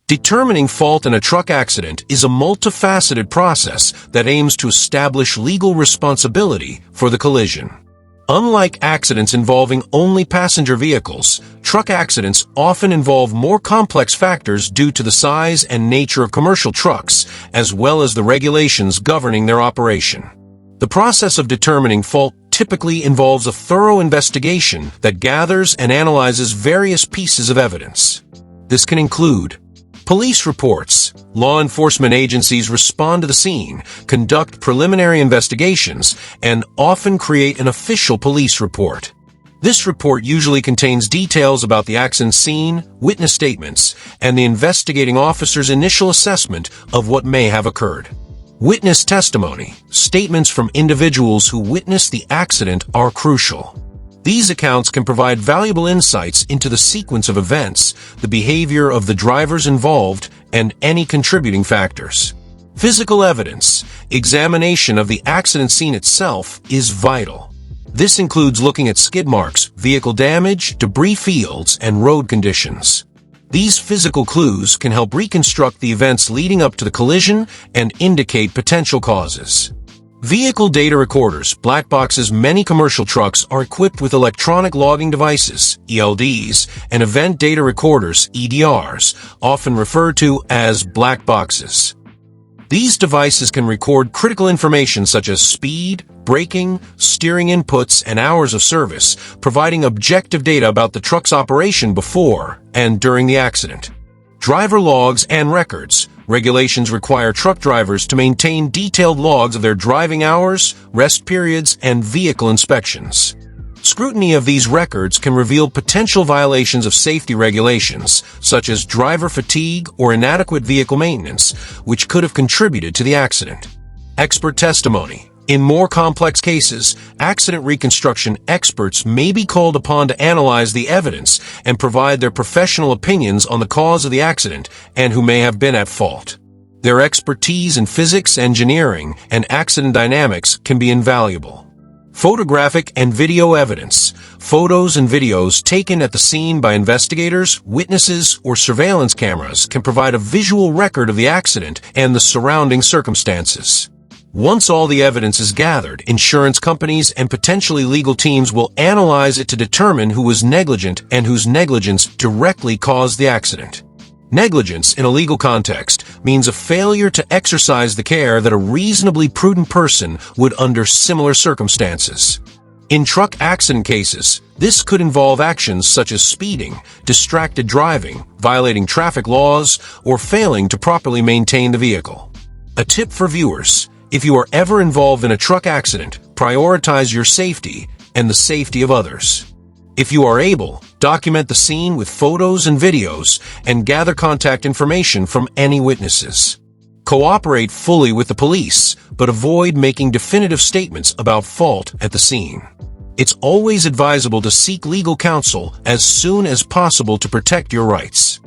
Determining fault in a truck accident is a multifaceted process that aims to establish legal responsibility for the collision. Unlike accidents involving only passenger vehicles, truck accidents often involve more complex factors due to the size and nature of commercial trucks, as well as the regulations governing their operation. The process of determining fault typically involves a thorough investigation that gathers and analyzes various pieces of evidence. This can include police reports. Law enforcement agencies respond to the scene, conduct preliminary investigations, and often create an official police report. This report usually contains details about the accident scene, witness statements, and the investigating officer's initial assessment of what may have occurred. Witness testimony. Statements from individuals who witnessed the accident are crucial. These accounts can provide valuable insights into the sequence of events, the behavior of the drivers involved, and any contributing factors. Physical evidence. Examination of the accident scene itself is vital. This includes looking at skid marks, vehicle damage, debris fields, and road conditions. These physical clues can help reconstruct the events leading up to the collision and indicate potential causes. Vehicle data recorders, black boxes. Many commercial trucks are equipped with electronic logging devices, ELDs, and event data recorders, EDRs, often referred to as black boxes. These devices can record critical information such as speed, braking, steering inputs, and hours of service, providing objective data about the truck's operation before and during the accident. Driver logs and records. Regulations require truck drivers to maintain detailed logs of their driving hours, rest periods, and vehicle inspections. Scrutiny of these records can reveal potential violations of safety regulations, such as driver fatigue or inadequate vehicle maintenance, which could have contributed to the accident. Expert testimony. In more complex cases, accident reconstruction experts may be called upon to analyze the evidence and provide their professional opinions on the cause of the accident and who may have been at fault. Their expertise in physics, engineering, and accident dynamics can be invaluable. Photographic and video evidence. Photos and videos taken at the scene by investigators, witnesses, or surveillance cameras can provide a visual record of the accident and the surrounding circumstances. Once all the evidence is gathered, insurance companies and potentially legal teams will analyze it to determine who was negligent and whose negligence directly caused the accident. Negligence in a legal context means a failure to exercise the care that a reasonably prudent person would under similar circumstances. In truck accident cases, this could involve actions such as speeding, distracted driving, violating traffic laws, or failing to properly maintain the vehicle. A tip for viewers: if you are ever involved in a truck accident, prioritize your safety and the safety of others. If you are able, document the scene with photos and videos and gather contact information from any witnesses. Cooperate fully with the police, but avoid making definitive statements about fault at the scene. It's always advisable to seek legal counsel as soon as possible to protect your rights.